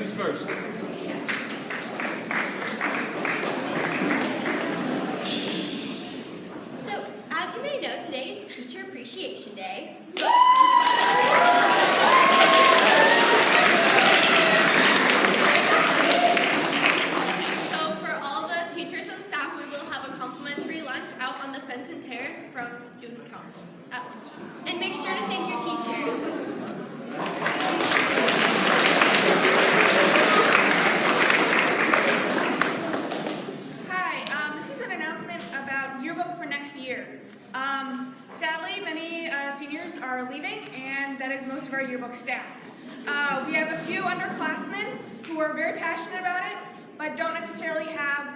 students first. So, as you may know, today is Teacher Appreciation Day. So for all the teachers and staff, we will have a complimentary lunch out on the Fenton Terrace from Student Council at lunch. And make sure to thank your teachers. This is an announcement about yearbook for next year. Sadly, many seniors are leaving, and that is most of our yearbook staff. We have a few underclassmen who are very passionate about it, but don't necessarily have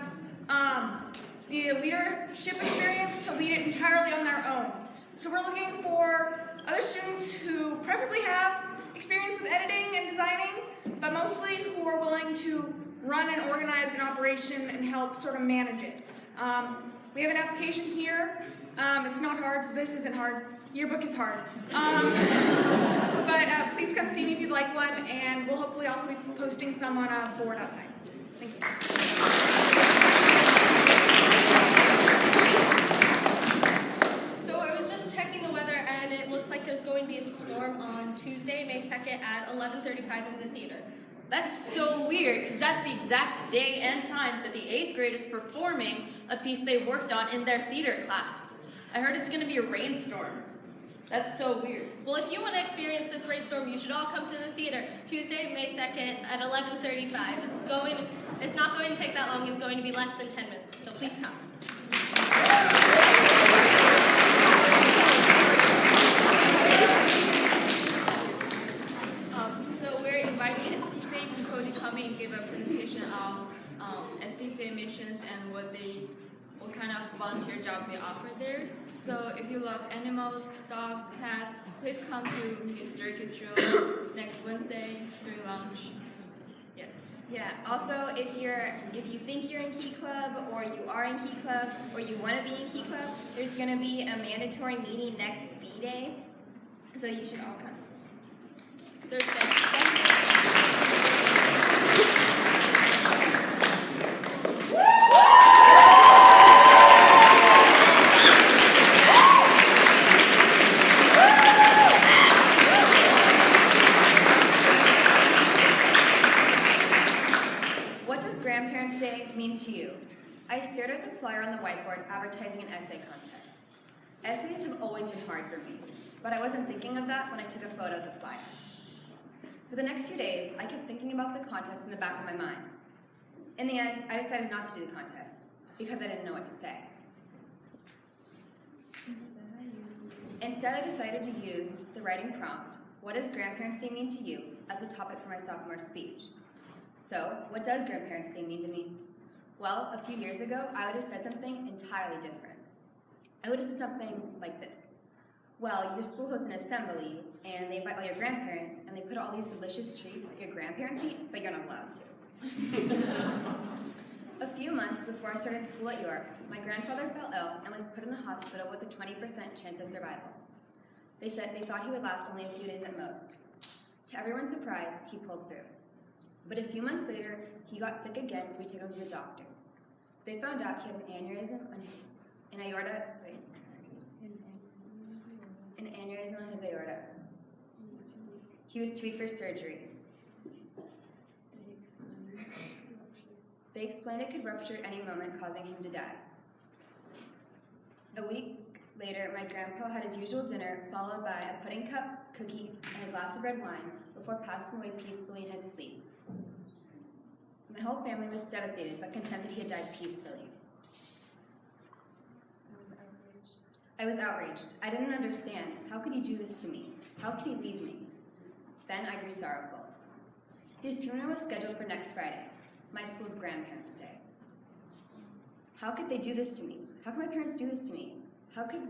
the leadership experience to lead it entirely on their own. So we're looking for other students who preferably have experience with editing and designing, but mostly who are willing to run and organize an operation and help sort of manage it. We have an application here. It's not hard. This isn't hard. Yearbook is hard. But please come see me if you'd like one, and we'll hopefully also be posting some on a board outside. Thank you. So I was just checking the weather, and it looks like there's going to be a storm on Tuesday, May 2nd at 11:35 in the theater. That's so weird, because that's the exact day and time that the 8th grade is performing a piece they worked on in their theater class. I heard it's going to be a rainstorm. That's so weird. Well, if you want to experience this rainstorm, you should all come to the theater Tuesday, May 2nd at 11:35. It's not going to take that long. It's going to be less than 10 minutes, so please come. So we're inviting SPCA people to come and give a presentation on SPCA missions and what kind of volunteer job they offer there. So if you love animals, dogs, cats, please come to Ms. Durkis' show next Wednesday during lunch. Yes. Yeah, also if you think you're in Key Club, or you are in Key Club, or you want to be in Key Club, there's going to be a mandatory meeting next B-Day, so you should all come. What does Grandparents' Day mean to you? I stared at the flyer on the whiteboard advertising an essay contest. Essays have always been hard for me, but I wasn't thinking of that when I took a photo of the flyer. For the next few days, I kept thinking about the contest in the back of my mind. In the end, I decided not to do the contest, because I didn't know what to say. Instead, I decided to use the writing prompt, "What does Grandparents' Day mean to you?" as a topic for my sophomore speech. So, what does Grandparents' Day mean to me? Well, a few years ago, I would have said something entirely different. I would have said something like this. Well, your school hosts an assembly, and they invite all your grandparents, and they put all these delicious treats that your grandparents eat, but you're not allowed to. A few months before I started school at York, my grandfather fell ill and was put in the hospital with a 20% chance of survival. They said they thought he would last only a few days at most. To everyone's surprise, he pulled through. But a few months later, he got sick again, so we took him to the doctors. They found out he had an aneurysm on his aorta. He was too weak for surgery. They explained it could rupture at any moment, causing him to die. A week later, my grandpa had his usual dinner, followed by a pudding cup, cookie, and a glass of red wine, before passing away peacefully in his sleep. My whole family was devastated, but content that he had died peacefully. I was outraged. I didn't understand. How could he do this to me? How could he leave me? Then I grew sorrowful. His funeral was scheduled for next Friday, my school's Grandparents' Day. How could they do this to me? How could my parents do this to me? How could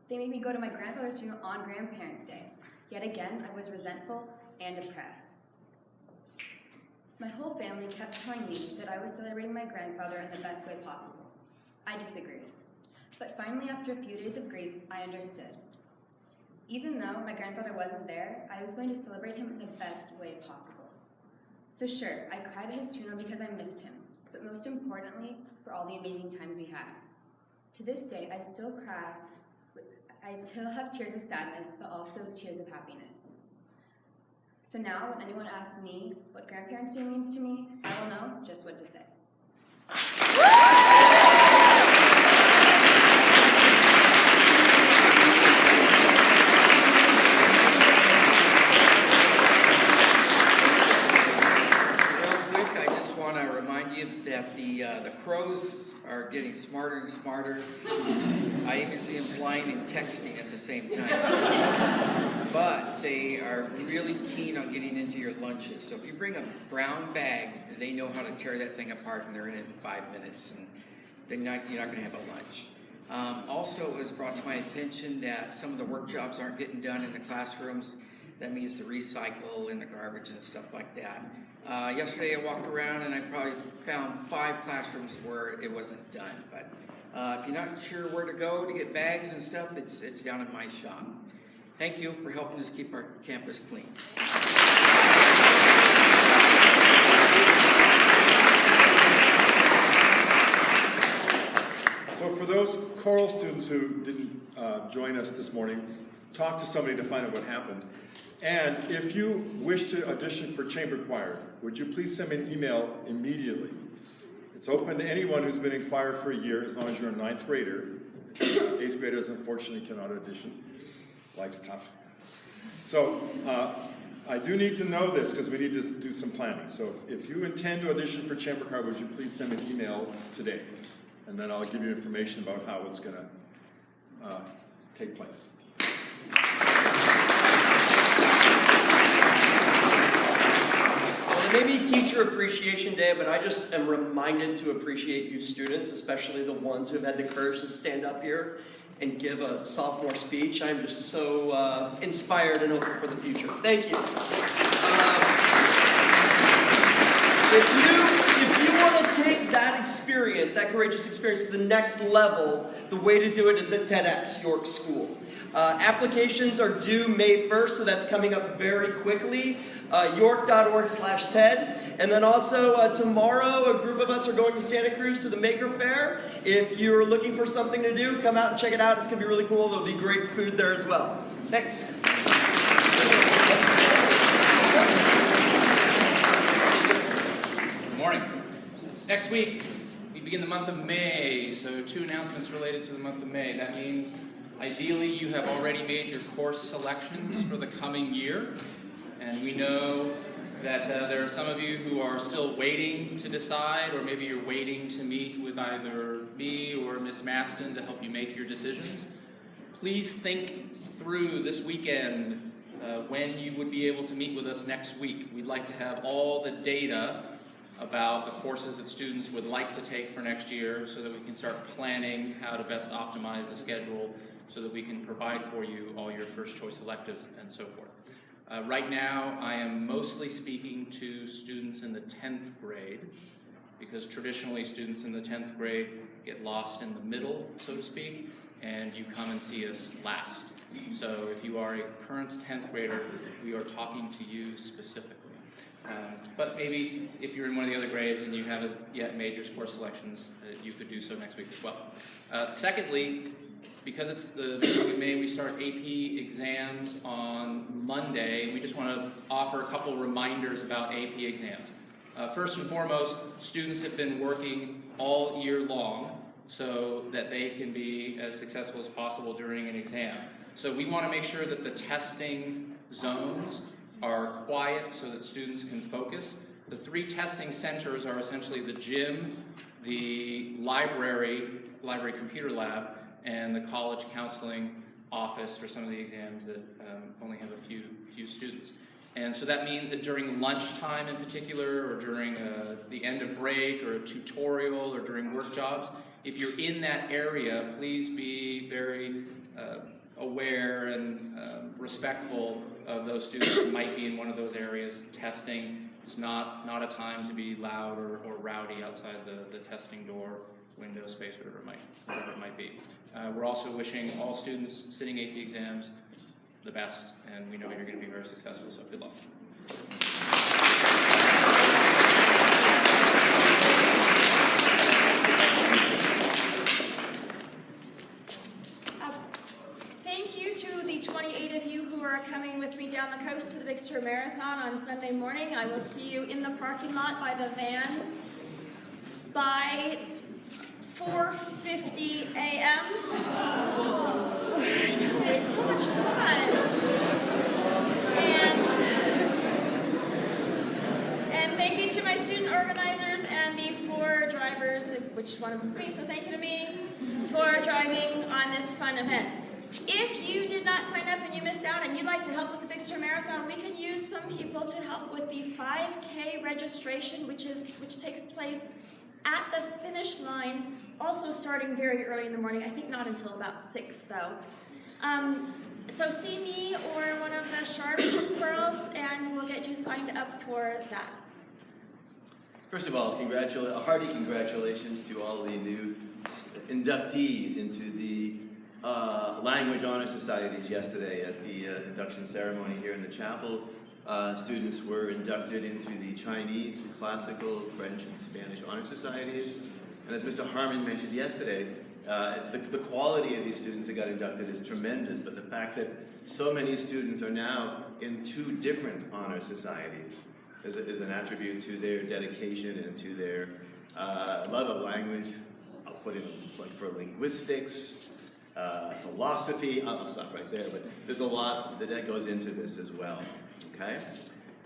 they make me go to my grandfather's funeral on Grandparents' Day? Yet again, I was resentful and depressed. My whole family kept telling me that I was celebrating my grandfather in the best way possible. I disagreed. But finally, after a few days of grief, I understood. Even though my grandfather wasn't there, I was going to celebrate him in the best way possible. So sure, I cried at his funeral because I missed him, but most importantly, for all the amazing times we had. To this day, I still cry. I still have tears of sadness, but also tears of happiness. So now, when anyone asks me what Grandparents' Day means to me, I will know just what to say. That the crows are getting smarter and smarter. I even see them flying and texting at the same time. But they are really keen on getting into your lunches. So if you bring a brown bag, they know how to tear that thing apart, and they're in it in 5 minutes, and you're not going to have a lunch. Also, it was brought to my attention that some of the work jobs aren't getting done in the classrooms. That means the recycle and the garbage and stuff like that. Yesterday I walked around and I probably found 5 classrooms where it wasn't done. But if you're not sure where to go to get bags and stuff, it's down in my shop. Thank you for helping us keep our campus clean. So for those choral students who didn't join us this morning, talk to somebody to find out what happened. And if you wish to audition for chamber choir, would you please send me an email immediately? It's open to anyone who's been in choir for a year, as long as you're a 9th grader. 8th graders, unfortunately, cannot audition. Life's tough. So I do need to know this because we need to do some planning. So if you intend to audition for chamber choir, would you please send me an email today? And then I'll give you information about how it's going to take place. It may be Teacher Appreciation Day, but I just am reminded to appreciate you students, especially the ones who have had the courage to stand up here and give a sophomore speech. I'm just so inspired and hopeful for the future. Thank you. If you want to take that experience, that courageous experience to the next level, the way to do it is at TEDx York School. Applications are due May 1st, so that's coming up very quickly. York.org/TED. And then also tomorrow, a group of us are going to Santa Cruz to the Maker Faire. If you're looking for something to do, come out and check it out. It's going to be really cool. There'll be great food there as well. Thanks. Good morning. Next week, we begin the month of May, so 2 announcements related to the month of May. That means ideally you have already made your course selections for the coming year. And we know that there are some of you who are still waiting to decide, or maybe you're waiting to meet with either me or Miss Maston to help you make your decisions. Please think through this weekend when you would be able to meet with us next week. We'd like to have all the data about the courses that students would like to take for next year so that we can start planning how to best optimize the schedule so that we can provide for you all your first choice electives and so forth. Right now, I am mostly speaking to students in the 10th grade because traditionally students in the 10th grade get lost in the middle, so to speak, and you come and see us last. So if you are a current 10th grader, we are talking to you specifically. But maybe if you're in one of the other grades and you haven't yet made your course selections, you could do so next week as well. Secondly, because it's the beginning of May, we start AP exams on Monday. We just want to offer a couple reminders about AP exams. First and foremost, students have been working all year long so that they can be as successful as possible during an exam. So we want to make sure that the testing zones are quiet so that students can focus. The 3 testing centers are essentially the gym, the library computer lab, and the college counseling office for some of the exams that only have a few students. And so that means that during lunchtime in particular, or during the end of break, or a tutorial, or during work jobs, if you're in that area, please be very aware and respectful of those students who might be in one of those areas testing. It's not a time to be loud or rowdy outside the testing door, window, space, whatever it might be. We're also wishing all students sitting AP exams the best, and we know you're going to be very successful, so good luck. on Sunday morning. I will see you in the parking lot by the vans by 4:50 a.m. It's so much fun. And thank you to my student organizers and the 4 drivers, which one of them's me, so thank you to me, for driving on this fun event. If you did not sign up and you missed out and you'd like to help with the Big Sur Marathon, we can use some people to help with the 5K registration, which takes place at the finish line, also starting very early in the morning. I think not until about 6, though. So see me or one of the Sharp girls, and we'll get you signed up for that. First of all, a hearty congratulations to all the new inductees into the Language Honor Societies yesterday at the induction ceremony here in the chapel. Students were inducted into the Chinese, Classical, French, and Spanish Honor Societies. And as Mr. Harmon mentioned yesterday, the quality of these students that got inducted is tremendous, but the fact that so many students are now in 2 different honor societies is an attribute to their dedication and to their love of language. I'll put in like for linguistics, philosophy. I'll stop right there, but there's a lot that goes into this as well. Okay,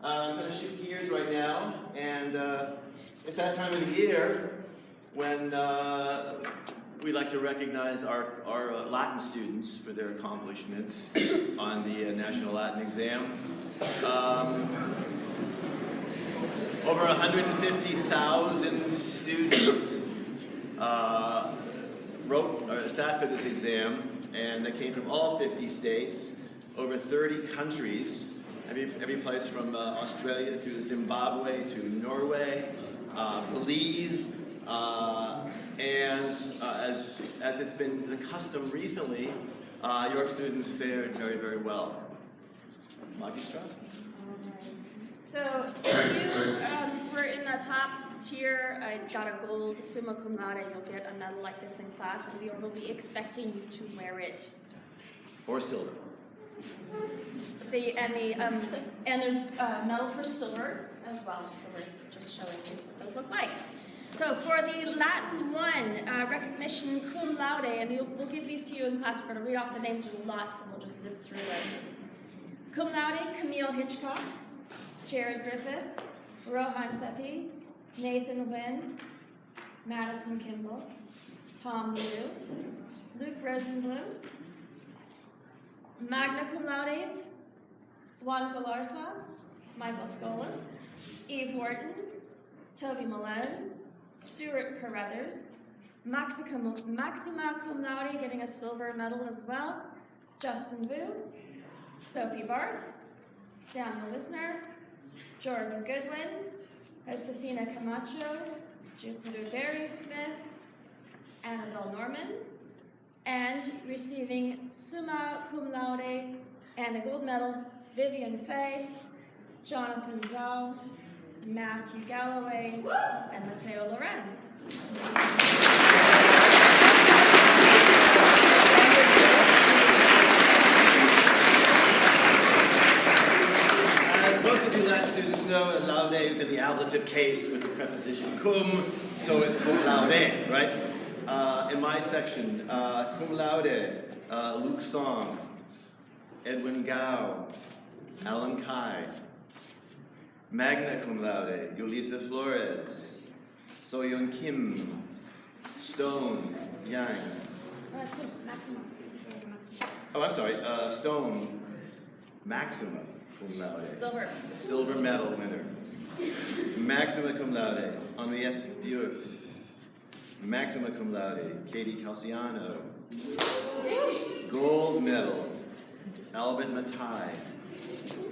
I'm going to shift gears right now, and it's that time of the year when we like to recognize our Latin students for their accomplishments on the National Latin Exam. Over 150,000 students sat for this exam, and they came from all 50 states, over 30 countries, every place from Australia to Zimbabwe to Norway, Belize, and as it's been the custom recently, your students fared very, very well. Magistra? So if you were in the top tier, I got a gold summa cum laude, you'll get a medal like this in class, and we will be expecting you to wear it. Or silver. And there's a medal for silver as well, so we're just showing you what those look like. So for the Latin 1, recognition cum laude, and we'll give these to you in class. We're going to read off the names, there's a lot, so we'll just zip through it. Cum laude, Camille Hitchcock, Jared Griffith, Rohan Sethi, Nathan Wynn, Madison Kimball, Tom Liu, Luke Rosenblum, magna cum laude, Juan Galarza, Michael Skolas, Eve Wharton, Toby Malone, Stuart Carruthers, maxima cum laude, getting a silver medal as well, Justin Vu, Sophie Barth, Samuel Wisner, Jordan Goodwin, Josefina Camacho, Jupiter Barry Smith, Annabelle Norman, and receiving summa cum laude and a gold medal, Vivian Fay, Jonathan Zhao, Matthew Galloway, and Mateo Lorenz. As most of you Latin students know, laude is in the ablative case with the preposition cum, so it's cum laude, right? In my section, cum laude, Luke Song, Edwin Gao, Alan Kai. Magna cum laude, Yulisa Flores, Soyeon Kim, Stone Yang. Maxima. Oh, I'm sorry, Stone Maxima cum laude. Silver medal winner. Maxima cum laude, Henriette Diouf. Maxima cum laude, Katie Calciano. Gold medal, Albert Matai.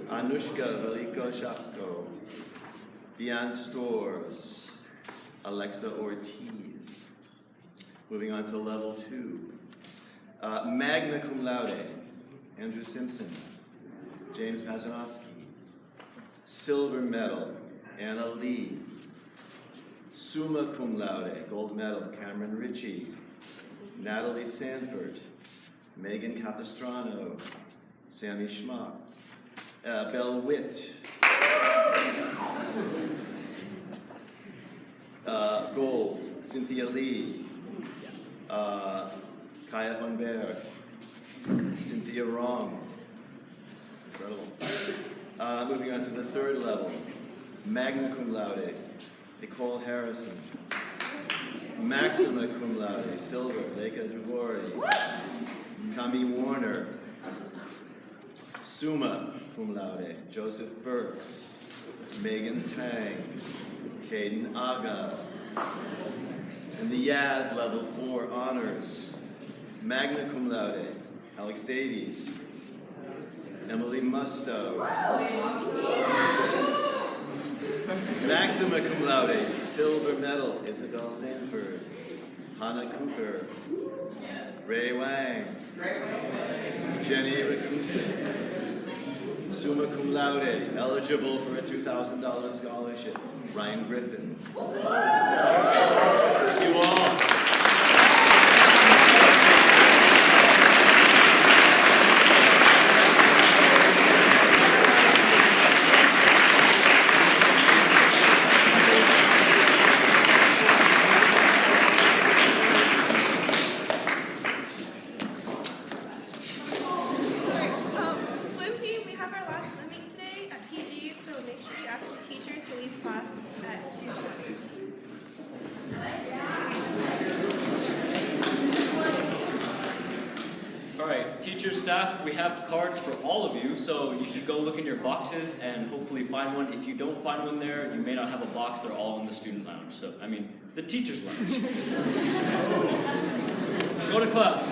Anushka Veliko Shapko, Bian Stores, Alexa Ortiz. Moving on to level 2. Magna cum laude, Andrew Simpson, James Pasanowski. Silver medal, Anna Lee. Summa cum laude, gold medal, Cameron Ritchie. Natalie Sanford, Megan Capistrano, Sammy Schmuck. Belle Witt, Cynthia Lee, Kaya von Berg, Cynthia Rong. Incredible. Moving on to the third level, magna cum laude, Nicole Harrison. Maxima cum laude, silver, Leica Duvori. Kami Warner. Summa cum laude, Joseph Burks. Megan Tang. Caden Aga. And the Yaz level 4 honors, magna cum laude, Alex Davies. Emily Musto. Maxima cum laude, silver medal, Isabel Sanford. Hannah Cooper. Ray Wang. Jenny Rakusin. Summa cum laude, eligible for a $2,000 scholarship, Ryan Griffin. Thank you all. Swim team, we have our last swim meet today at PG, so make sure you ask your teachers to leave class at 2:20. All right, teachers, staff, we have cards for all of you, so you should go look in your boxes and hopefully find one. If you don't find one there, you may not have a box. They're all in the student lounge. So, I mean, the teacher's lounge. Go to class.